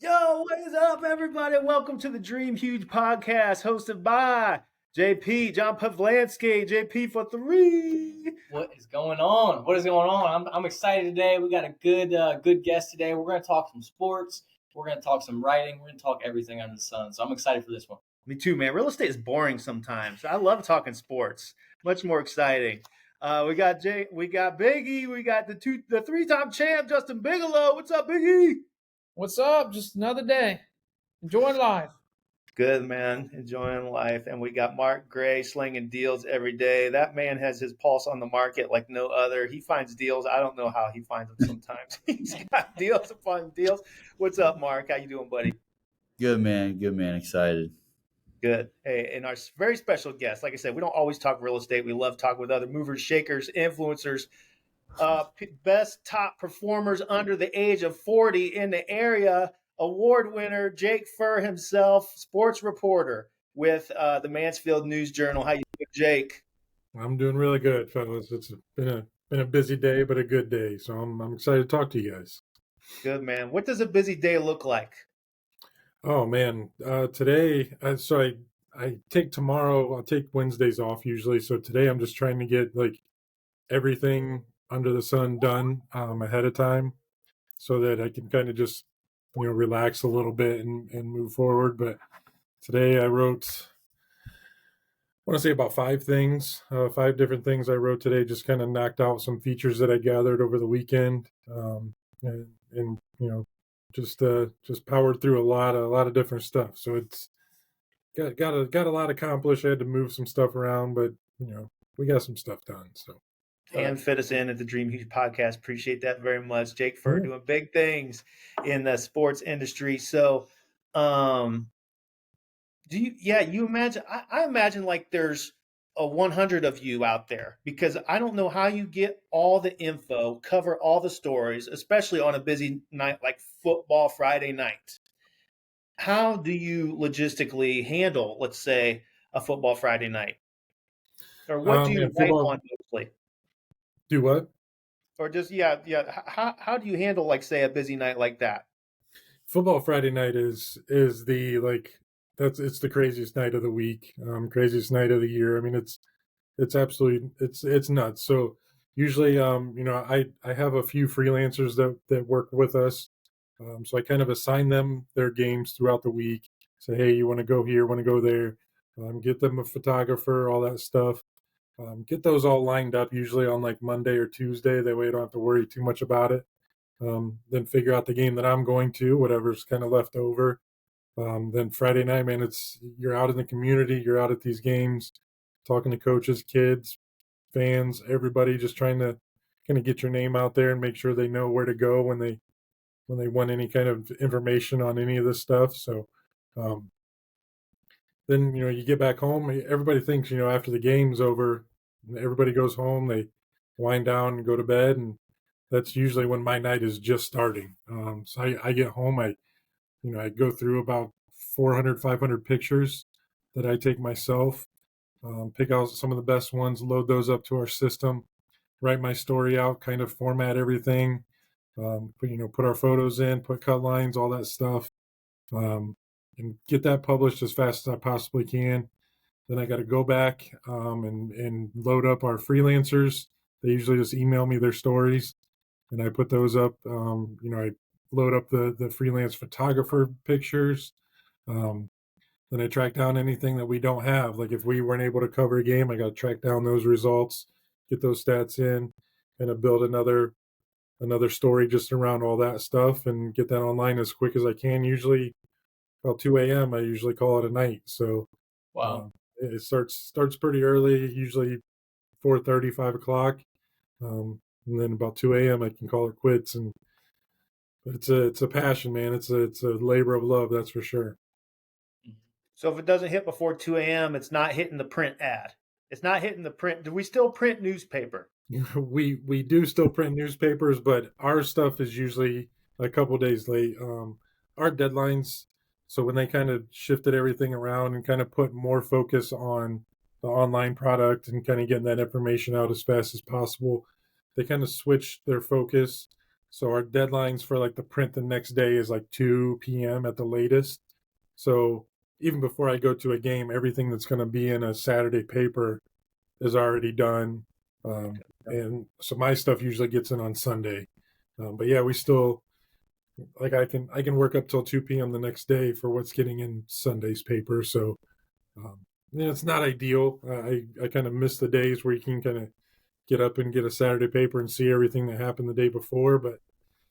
Yo, what is up, everybody? Welcome to the Dream Huge podcast hosted by JP, John Pavlansky, JP for three. What is going on? What is going on? I'm excited today. We got a good guest today. We're going to talk some sports. We're going to talk some writing. We're going to talk everything under the sun. So I'm excited for this one. Me too, man. Real estate is boring sometimes. I love talking sports. Much more exciting. We got Biggie. We got the three-time champ, Justin Bigelow. What's up, Biggie? What's up? Just another day. Enjoying life. Good, man. Enjoying life. And we got Mark Gray slinging deals every day. That man has his pulse on the market like no other. He finds deals. I don't know how he finds them sometimes. He's got deals upon deals. What's up, Mark? How you doing, buddy? Good, man. Good, man. Excited. Good. Hey, and our very special guest, like I said, we don't always talk real estate. We love talking with other movers, shakers, influencers, best top performers under the age of 40 in the area. Award winner Jake Furr himself, sports reporter with the Mansfield News Journal. How you doing, Jake? I'm doing really good, fellas. It's been a busy day, but a good day. So I'm excited to talk to you guys. Good, man. What does a busy day look like? Oh man, today. So I take tomorrow. I'll take Wednesdays off usually. So today I'm just trying to get like everything under the sun done ahead of time, so that I can kind of just relax a little bit and move forward. But today I wrote, I want to say about five different things I wrote today. Just kind of knocked out some features that I gathered over the weekend, and just powered through a lot of different stuff. So it's got a lot accomplished. I had to move some stuff around, but we got some stuff done. So. And fit us in at the Dream Huge podcast. Appreciate that very much. Jake Furr doing big things in the sports industry. So, you imagine, I imagine like there's a 100 of you out there, because I don't know how you get all the info, cover all the stories, especially on a busy night like football Friday night. How do you logistically handle, let's say, a football Friday night? Or what do you write on mostly? Do what? Or just how do you handle, like, say, a busy night like that? Football Friday night is the it's the craziest night of the week, craziest night of the year. I mean, it's absolutely it's nuts. So usually, I have a few freelancers that work with us, so I kind of assign them their games throughout the week. Say, hey, you want to go here, want to go there, get them a photographer, all that stuff. Get those all lined up usually on like Monday or Tuesday. That way I don't have to worry too much about it. Then figure out the game that I'm going to, whatever's kind of left over. Then Friday night, man, you're out in the community, you're out at these games, talking to coaches, kids, fans, everybody, just trying to kind of get your name out there and make sure they know where to go when they want any kind of information on any of this stuff. So then you get back home. Everybody thinks after the game's over, everybody goes home, they wind down and go to bed, and that's usually when my night is just starting. So I get home, I go through about 400, 500 pictures that I take myself, pick out some of the best ones, load those up to our system, write my story out, kind of format everything, put our photos in, put cut lines, all that stuff, and get that published as fast as I possibly can. Then I got to go back and load up our freelancers. They usually just email me their stories, and I put those up. I load up the freelance photographer pictures. Then I track down anything that we don't have. Like if we weren't able to cover a game, I got to track down those results, get those stats in, and build another story just around all that stuff and get that online as quick as I can. Usually about 2 a.m. I usually call it a night. So wow. It starts pretty early, usually 4:30, 5 o'clock. And then about 2 a.m. I can call it quits. But it's a passion, man. It's a labor of love, that's for sure. So if it doesn't hit before 2 a.m., it's not hitting the print ad. It's not hitting the print. Do we still print newspaper? We do still print newspapers, but our stuff is usually a couple days late. Our deadlines, so when they kind of shifted everything around and kind of put more focus on the online product and kind of getting that information out as fast as possible, they kind of switched their focus So our deadlines for like the print the next day is like 2 p.m. at the latest. So even before I go to a game, everything that's going to be in a Saturday paper is already done. And so my stuff usually gets in on Sunday. But yeah, we still like I can work up till 2 p.m. the next day for what's getting in Sunday's paper. So it's not ideal. I kind of miss the days where you can kind of get up and get a Saturday paper and see everything that happened the day before, but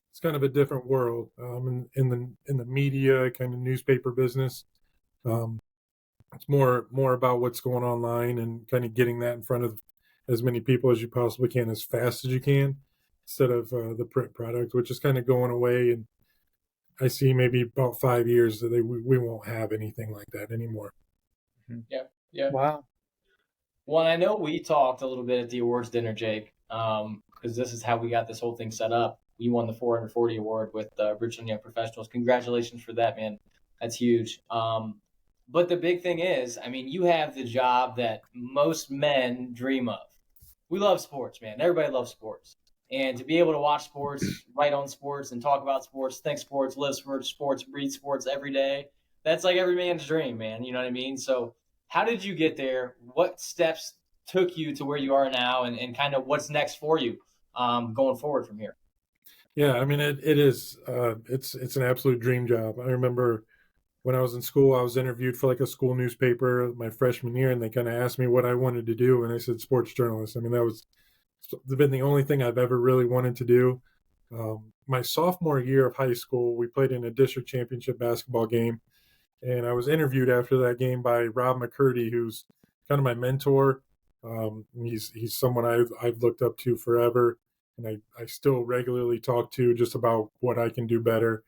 it's kind of a different world in the media kind of newspaper business. It's more about what's going online and kind of getting that in front of as many people as you possibly can as fast as you can instead of the print product, which is kind of going away. And I see maybe about 5 years that we won't have anything like that anymore. Yeah. Wow. Well, I know we talked a little bit at the awards dinner, Jake, because this is how we got this whole thing set up. You won the 440 award with Richland Young Professionals. Congratulations for that, man. That's huge. But the big thing is, I mean, you have the job that most men dream of. We love sports, man. Everybody loves sports. And to be able to watch sports, write on sports, and talk about sports, think sports, live sports, breathe sports every day, that's like every man's dream, man. You know what I mean? So how did you get there? What steps took you to where you are now, and kind of what's next for you going forward from here? Yeah, I mean it is it's an absolute dream job. I remember when I was in school, I was interviewed for like a school newspaper my freshman year, and they kind of asked me what I wanted to do, and I said sports journalist. I mean, that was been the only thing I've ever really wanted to do. My sophomore year of high school, we played in a district championship basketball game, and I was interviewed after that game by Rob McCurdy, who's kind of my mentor. He's someone I've looked up to forever, and I still regularly talk to just about what I can do better.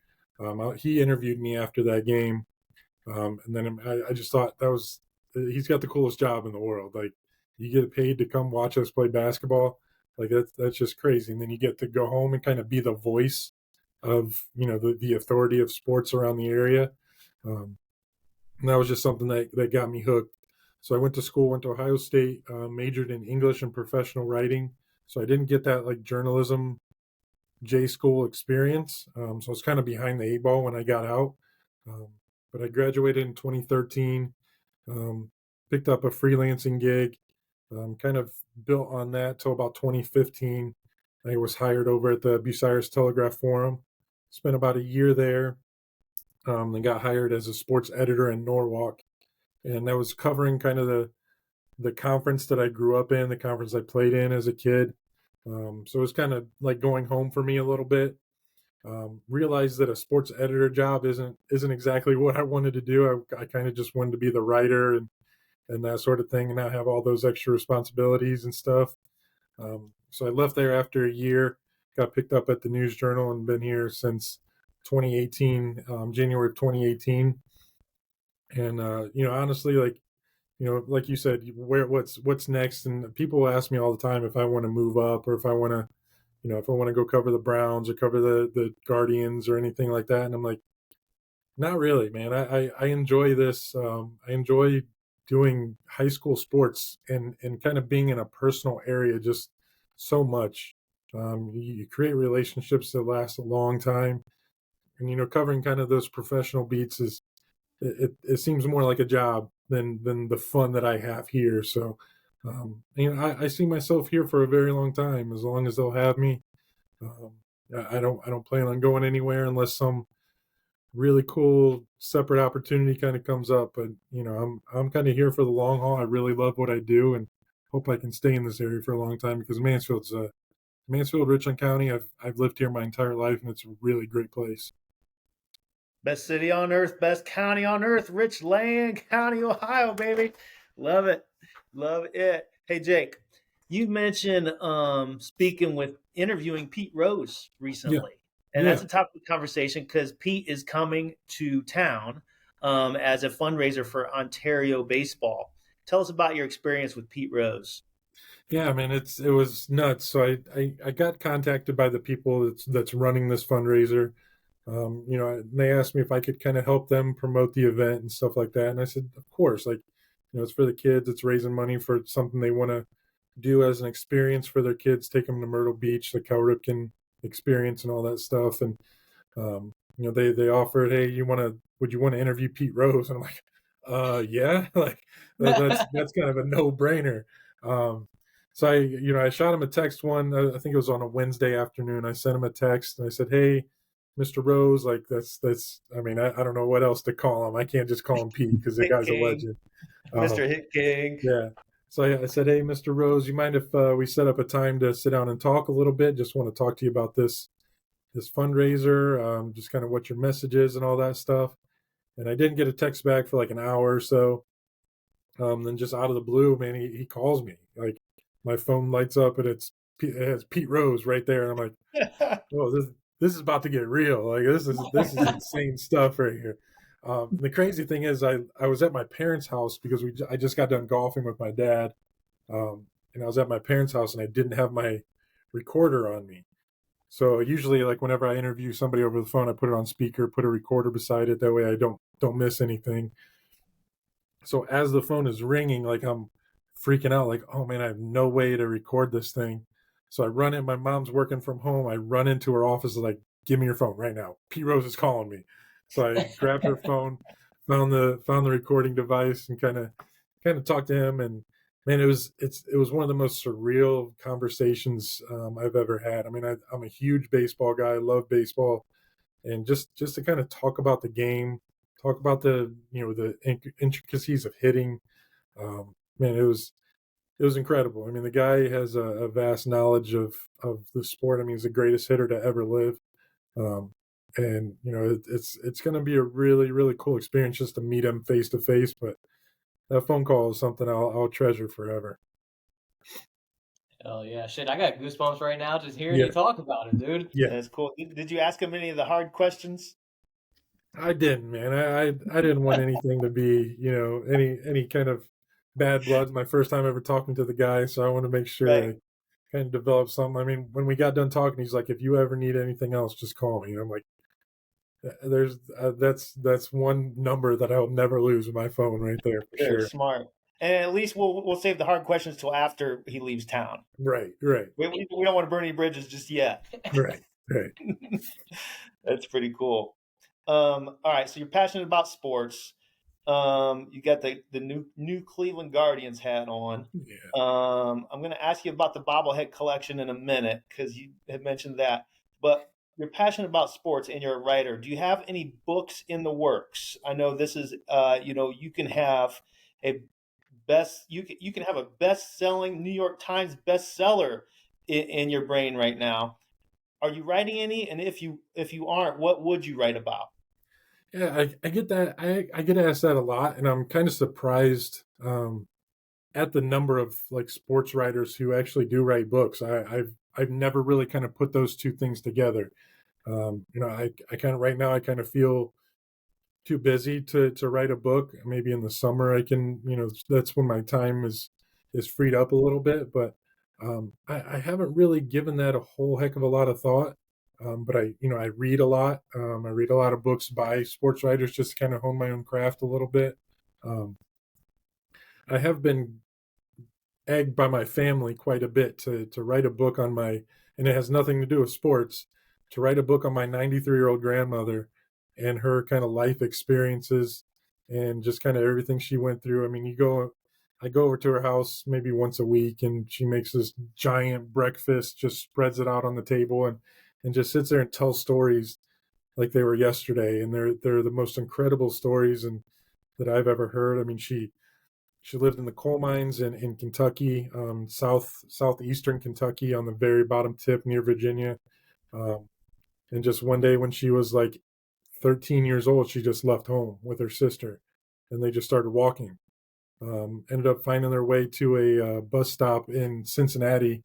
He interviewed me after that game, and then I just thought he's got the coolest job in the world. Like, you get paid to come watch us play basketball, like that's just crazy. And then you get to go home and kind of be the voice of the authority of sports around the area. And that was just something that got me hooked. So I went to school, went to Ohio State, majored in English and professional writing. So I didn't get that like journalism J school experience. So I was kind of behind the 8 ball when I got out. But I graduated in 2013, picked up a freelancing gig, kind of built on that till about 2015. I was hired over at the Bucyrus Telegraph Forum, spent about a year there, then got hired as a sports editor in Norwalk. And that was covering kind of the conference that I grew up in, the conference I played in as a kid. So it was kind of like going home for me a little bit. Realized that a sports editor job isn't exactly what I wanted to do. I kind of just wanted to be the writer and that sort of thing, and not have all those extra responsibilities and stuff. So I left there after a year, got picked up at the News Journal, and been here since 2018, January of 2018. And honestly, like you said, what's next? And people ask me all the time if I want to move up, or if I want to, if I want to go cover the Browns or cover the Guardians or anything like that. And I'm like, not really, man. I enjoy this. I enjoy doing high school sports and kind of being in a personal area just so much. You create relationships that last a long time, and covering kind of those professional beats it seems more like a job than the fun that I have here. So I see myself here for a very long time, as long as they'll have me. I don't plan on going anywhere unless some really cool separate opportunity kind of comes up. But I'm kind of here for the long haul. I really love what I do, and hope I can stay in this area for a long time, because Mansfield, Richland County. I've lived here my entire life, and it's a really great place. Best city on earth, best county on earth, Richland County, Ohio, baby. Love it. Love it. Hey, Jake, you mentioned interviewing Pete Rose recently. And that's a topic of conversation because Pete is coming to town as a fundraiser for Ontario baseball. Tell us about your experience with Pete Rose. Yeah, man, it was nuts. So I got contacted by the people that's running this fundraiser. They asked me if I could kind of help them promote the event and stuff like that. And I said, of course, it's for the kids. It's raising money for something they want to do as an experience for their kids. Take them to Myrtle Beach, the Cal Ripken experience and all that stuff. And they offered, hey, would you want to interview Pete Rose? And I'm like, yeah, like that's kind of a no brainer. So I shot him a text I think it was on a Wednesday afternoon. I sent him a text and I said, hey, Mr. Rose, like I mean, I don't know what else to call him. I can't just call him Pete because the Hit guy's King. a legend. Mr. Hit King. Yeah. So I said, hey, Mr. Rose, you mind if we set up a time to sit down and talk a little bit? Just want to talk to you about this fundraiser, just kind of what your message is and all that stuff. And I didn't get a text back for like an hour or so. Then just out of the blue, man, he calls me. Like my phone lights up and it has Pete Rose right there. And I'm like, oh, this is about to get real. Like this is insane stuff right here. The crazy thing is I was at my parents' house because I just got done golfing with my dad. And I was at my parents' house and I didn't have my recorder on me. So usually, like whenever I interview somebody over the phone, I put it on speaker, put a recorder beside it. That way I don't miss anything. So as the phone is ringing, like I'm freaking out, like, oh man, I have no way to record this thing. So I run in, my mom's working from home. I run into her office, like, give me your phone right now. Pete Rose is calling me. So I grabbed her phone, found the recording device and kind of talked to him. And man, it was one of the most surreal conversations I've ever had. I mean, I'm a huge baseball guy. I love baseball. And just to kind of talk about the game, talk about the intricacies of hitting. Man, it was incredible. I mean, the guy has a vast knowledge of the sport. I mean, he's the greatest hitter to ever live. And it's going to be a really, really cool experience just to meet him face to face. But that phone call is something I'll treasure forever. Hell yeah. Shit, I got goosebumps right now just hearing you talk about it, dude. Yeah. That's cool. Did you ask him any of the hard questions? I didn't, man. I didn't want anything to be, any kind of bad blood. My first time ever talking to the guy, so I want to make sure I kind of develop something. I mean, when we got done talking, he's like, if you ever need anything else, just call me. And I'm like, that's one number that I'll never lose with my phone right there for sure. Smart. And at least we'll save the hard questions till after he leaves town. Right. We don't want to burn any bridges just yet. Right. That's pretty cool. All right, so you're passionate about sports. You got the new Cleveland Guardians hat on. Yeah. I'm going to ask you about the bobblehead collection in a minute because you had mentioned that. But you're passionate about sports and you're a writer. Do you have any books in the works? I know this is, you can have you can have a best-selling New York Times bestseller in your brain right now. Are you writing any? And if you aren't, what would you write about? Yeah, I get that. I get asked that a lot, and I'm kind of surprised at the number of like sports writers who actually do write books. I've never really kind of put those two things together. I kind of right now I kind of feel too busy to write a book. Maybe in the summer I can, that's when my time is freed up a little bit. But I haven't really given that a whole heck of a lot of thought. But I read a lot. I read a lot of books by sports writers just to kind of hone my own craft a little bit. I have been egged by my family quite a bit to write a book on and it has nothing to do with sports, to write a book on my 93-year-old grandmother and her kind of life experiences and just kind of everything she went through. I mean, I go over to her house maybe once a week and she makes this giant breakfast, just spreads it out on the table and just sits there and tells stories like they were yesterday. And they're the most incredible stories that I've ever heard. I mean, she lived in the coal mines in Kentucky, southeastern Kentucky on the very bottom tip near Virginia. And just one day when she was like 13 years old, she just left home with her sister and they just started walking. Ended up finding their way to a bus stop in Cincinnati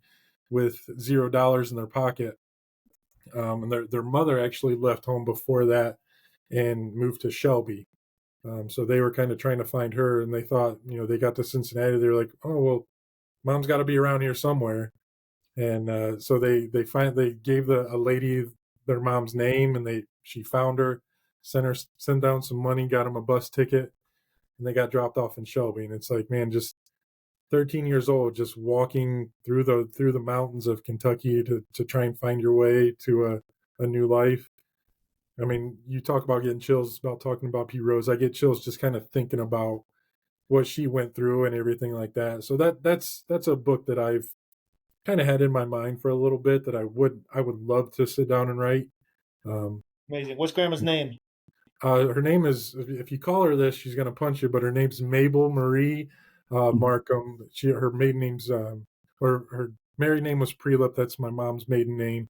with $0 in their pocket. And their mother actually left home before that and moved to Shelby. So they were kind of trying to find her and they thought, they got to Cincinnati. They were like, oh, well, mom's got to be around here somewhere. And so they gave a lady their mom's name and she found her, sent down some money, got them a bus ticket, and they got dropped off in Shelby. And it's like, man, just 13 years old, just walking through the mountains of Kentucky to try and find your way to a new life. I mean, you talk about getting chills about talking about Pete Rose. I get chills just kind of thinking about what she went through and everything like that. So that's a book that I've kind of had in my mind for a little bit that I would love to sit down and write. Amazing. What's grandma's name? Her name is, if you call her this, she's going to punch you, but her name's Mabel Marie Markham. Her maiden name's, or her married name was Prelip. That's my mom's maiden name.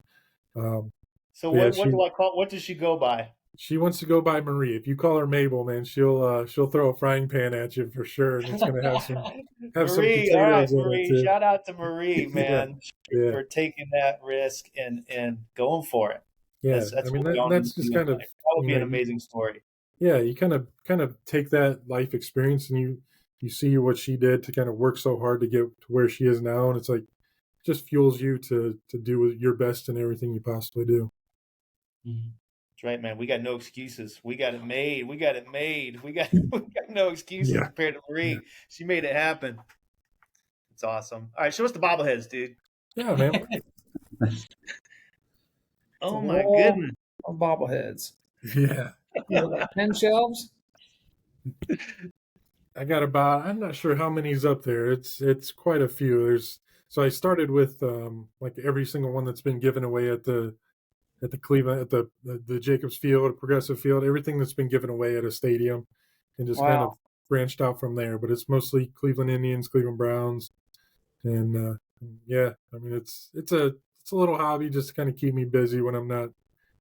So yeah, what do I call? What does she go by? She wants to go by Marie. If you call her Mabel, man, she'll throw a frying pan at you for sure, and it's going to have some Marie, some all right, potatoes in Marie. it too. Shout out to Marie, man, Yeah. for taking that risk and going for it. Yeah, That's I mean what we all that's need to just do in kind of life. That would be you an know, amazing story. yeah. You kind of take that life experience and you see what she did to kind of work so hard to get to where she is now, and it's like just fuels you to do your best in everything you possibly do. That's right, man. We got no excuses. We got it made. We got no excuses Yeah. compared to Marie. Yeah. She made it happen. It's awesome. All right, show us the bobbleheads, dude. Yeah, man. Oh It's a my wall goodness. of bobbleheads. Yeah. Like 10 shelves. I got about, I'm not sure how many's up there. It's quite a few. So I started with like every single one that's been given away at the Cleveland, at the Jacobs Field, Progressive Field, everything that's been given away at a stadium, and just kind of branched out from there. But it's mostly Cleveland Indians, Cleveland Browns, and yeah, I mean it's a little hobby just to kind of keep me busy when I'm not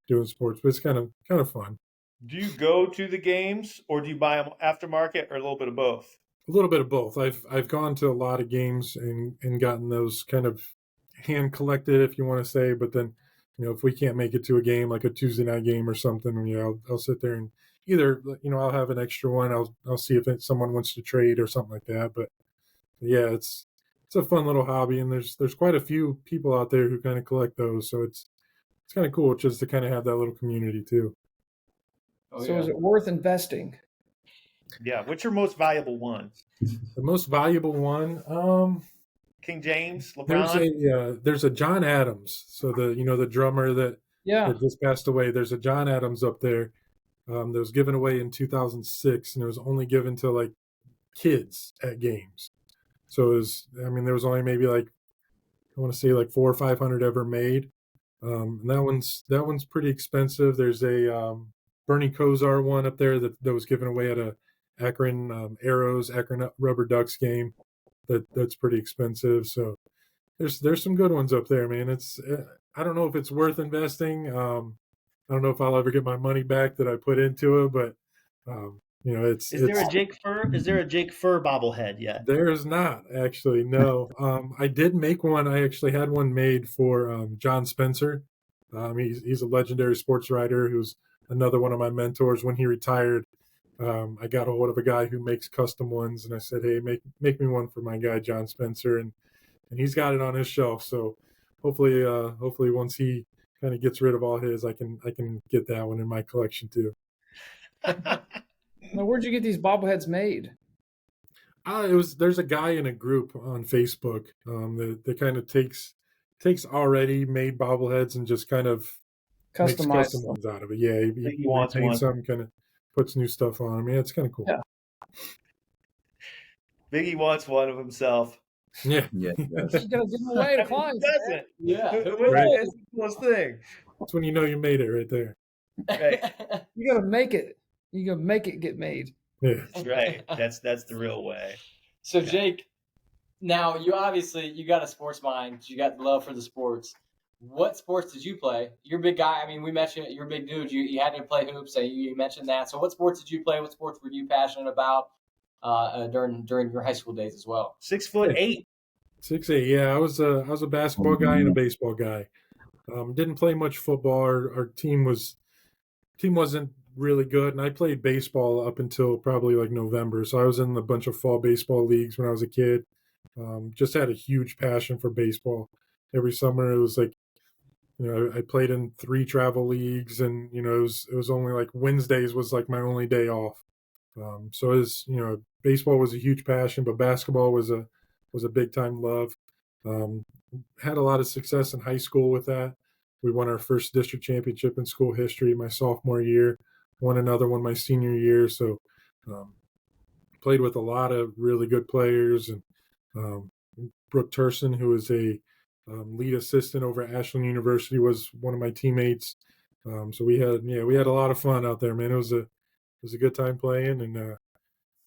doing sports, but it's kind of fun. Do you go to the games or do you buy them aftermarket or a little bit of both? A little bit of both. I've gone to a lot of games and gotten those kind of hand collected, if you want to say, but then, if we can't make it to a game, like a Tuesday night game or something, I'll sit there and either, I'll have an extra one. I'll see if someone wants to trade or something like that. But yeah, it's a fun little hobby, and there's quite a few people out there who kind of collect those. So it's kind of cool just to kind of have that little community too. So is it worth investing? Yeah. What's your most valuable one? The most valuable one, King James, LeBron? there's a John Adams. So the drummer that just passed away. There's a John Adams up there that was given away in 2006, and it was only given to like kids at games. So there was only maybe like, I want to say like 400 or 500 ever made. And that one's pretty expensive. There's a Bernie Kosar one up there that was given away at a Akron Akron Rubber Ducks game. That's pretty expensive. So there's some good ones up there, man. I don't know if it's worth investing. I don't know if I'll ever get my money back that I put into it, but Is there a Jake Furr? Is there a Jake Furr bobblehead yet? There is not, actually. No. I did make one. I actually had one made for John Spencer. He's a legendary sports writer who's another one of my mentors. When he retired, I got a hold of a guy who makes custom ones, and I said, "Hey, make me one for my guy John Spencer," and he's got it on his shelf. So hopefully once he kind of gets rid of all his, I can get that one in my collection too. Now, where'd you get these bobbleheads made? There's a guy in a group on Facebook that kind of takes already made bobbleheads and just kind of makes custom ones out of it. Yeah, he paints some, kind of puts new stuff on them. Yeah, it's kind of cool. Yeah. Biggie wants one of himself. Yeah. You gotta give them away to clients. Doesn't. Yeah. Right. That's the coolest thing. That's when you know you made it right there. Right. You gotta make it. You gotta make it get made. Yeah. That's right. That's the real way. So Jake, now you got a sports mind. You got love for the sports. What sports did you play? You're a big guy. I mean, we mentioned you're a big dude. You had to play hoops. So you mentioned that. So what sports did you play? What sports were you passionate about during your high school days as well? 6'8". 6'8". Yeah, I was a basketball guy and a baseball guy. Didn't play much football. Our team wasn't really good, and I played baseball up until probably like November. So I was in a bunch of fall baseball leagues when I was a kid. Just had a huge passion for baseball. Every summer it was like, I played in 3 travel leagues, and it was only like Wednesdays was like my only day off. So baseball was a huge passion, but basketball was a was a big time love. Had a lot of success in high school with that. We won our first district championship in school history my sophomore year, won another one my senior year. So played with a lot of really good players. And Brooke Turson, who is a lead assistant over at Ashland University, was one of my teammates. So we had a lot of fun out there, man. It was a good time playing, and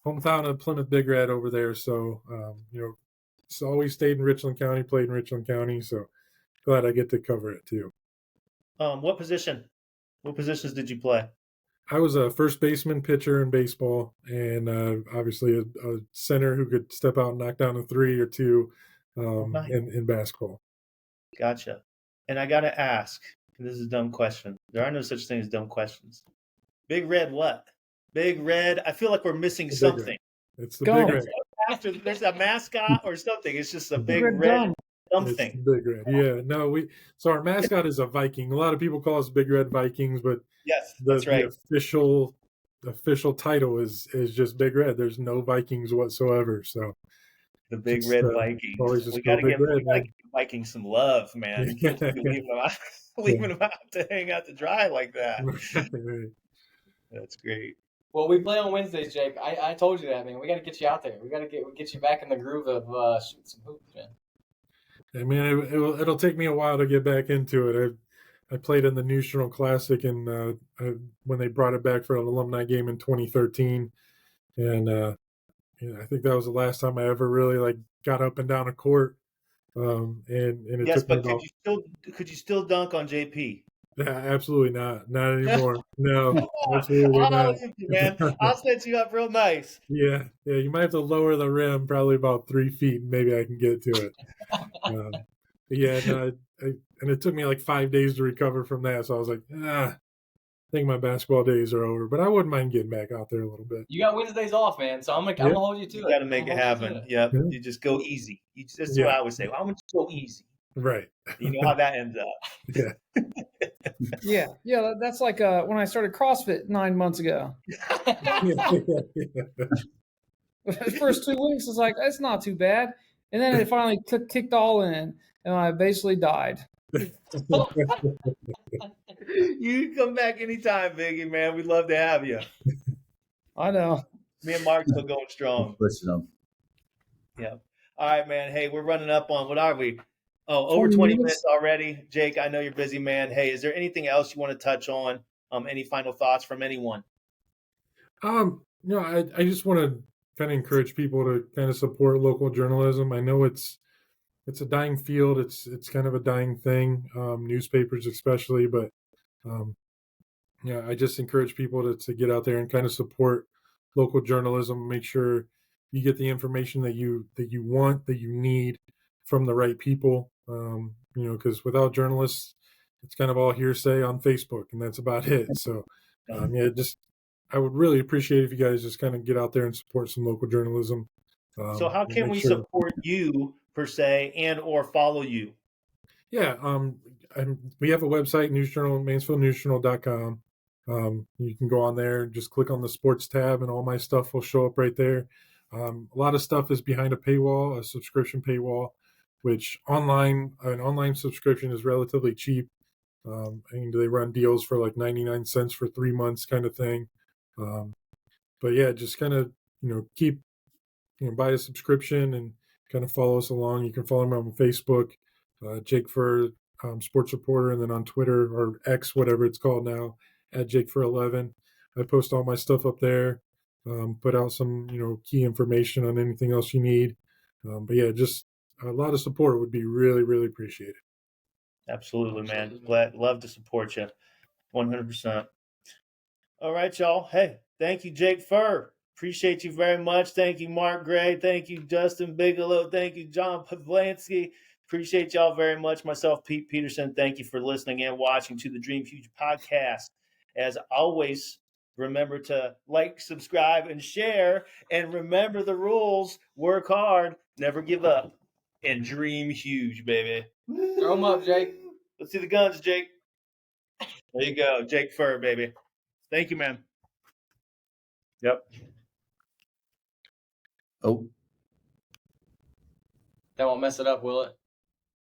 hometown of Plymouth Big Red over there. So it's always stayed in Richland County, played in Richland County. So glad I get to cover it too. What positions did you play? I was a first baseman, pitcher in baseball, and obviously a center who could step out and knock down a 3 or 2 Nice. in basketball. Gotcha. And I got to ask, and this is a dumb question. There are no such things as dumb questions. Big Red what? Big Red, I feel like we're missing something. It's the Go. Big Red. After there's a mascot or something. It's just a big Red red Gum. something. It's the Big Red. Yeah, no, so our mascot is a Viking. A lot of people call us Big Red Vikings, but Yes, that's right. The official title is just Big Red. There's no Vikings whatsoever. So The Big Red Vikings. always just We go got to Big give Red, man. the Vikings some love, man. You can't just be leaving them out to hang out to dry like that. That's great. Well, we play on Wednesdays, Jake. I told you that, man. We got to get you out there. We got to get you back in the groove of shooting some hoops, man. I mean, it'll take me a while to get back into it. I played in the News Journal Classic, and when they brought it back for an alumni game in 2013, and I think that was the last time I ever really got up and down a court. And it Yes, took me but could you still dunk on JP? Yeah, absolutely not anymore. No, absolutely not. Man, I'll set you up real nice. Yeah, you might have to lower the rim probably about 3 feet, and maybe I can get to it. And it took me like 5 days to recover from that. So I was like, I think my basketball days are over. But I wouldn't mind getting back out there a little bit. You got Wednesdays off, man. So I'm gonna hold you to it. You got to make it happen. Yep. Yeah. You just go easy. That's what I would say. I'm going to go easy. Right. You know how that ends up. Yeah. Yeah. That's like when I started CrossFit 9 months ago. The first 2 weeks was like, that's not too bad. And then it finally kicked all in, and I basically died. You can come back anytime, Biggie, man. We'd love to have you. I know. Me and Mark still going strong. Listen up. Yeah. All right, man. Hey, we're running up on, what are we? Oh, over 20 minutes already. Jake, I know you're busy, man. Hey, is there anything else you want to touch on? Any final thoughts from anyone? I just want to kind of encourage people to kind of support local journalism. I know it's a dying field. It's kind of a dying thing, newspapers especially. But I just encourage people to get out there and kind of support local journalism. Make sure you get the information that you want, that you need from the right people. Because without journalists, it's kind of all hearsay on Facebook, and that's about it. So, I would really appreciate if you guys just kind of get out there and support some local journalism. So how can we support you per se and or follow you? Yeah, we have a website, News Journal, MansfieldNewsJournal.com. You can go on there, just click on the sports tab, and all my stuff will show up right there. A lot of stuff is behind a paywall, a subscription paywall, which an online subscription is relatively cheap. They run deals for like 99 cents for 3 months kind of thing. But yeah, just kind of, keep, buy a subscription and kind of follow us along. You can follow me on Facebook, Jake Furr, sports reporter, and then on Twitter or X, whatever it's called now, at Jake Furr 11. I post all my stuff up there, put out some, key information on anything else you need. But yeah, just a lot of support would be really, really appreciated. Absolutely, man. Love to support you. 100%. All right, y'all. Hey, thank you, Jake Furr. Appreciate you very much. Thank you, Mark Gray. Thank you, Justin Bigelow. Thank you, John Pavlansky. Appreciate y'all very much. Myself, Pete Peterson. Thank you for listening and watching to the Dream Future podcast. As always, remember to like, subscribe, and share. And remember the rules. Work hard, never give up, and dream huge, baby. Throw them up, Jake. Let's see the guns, Jake. There you go. Jake Furr, baby. Thank you, man. Yep. Oh. That won't mess it up, will it?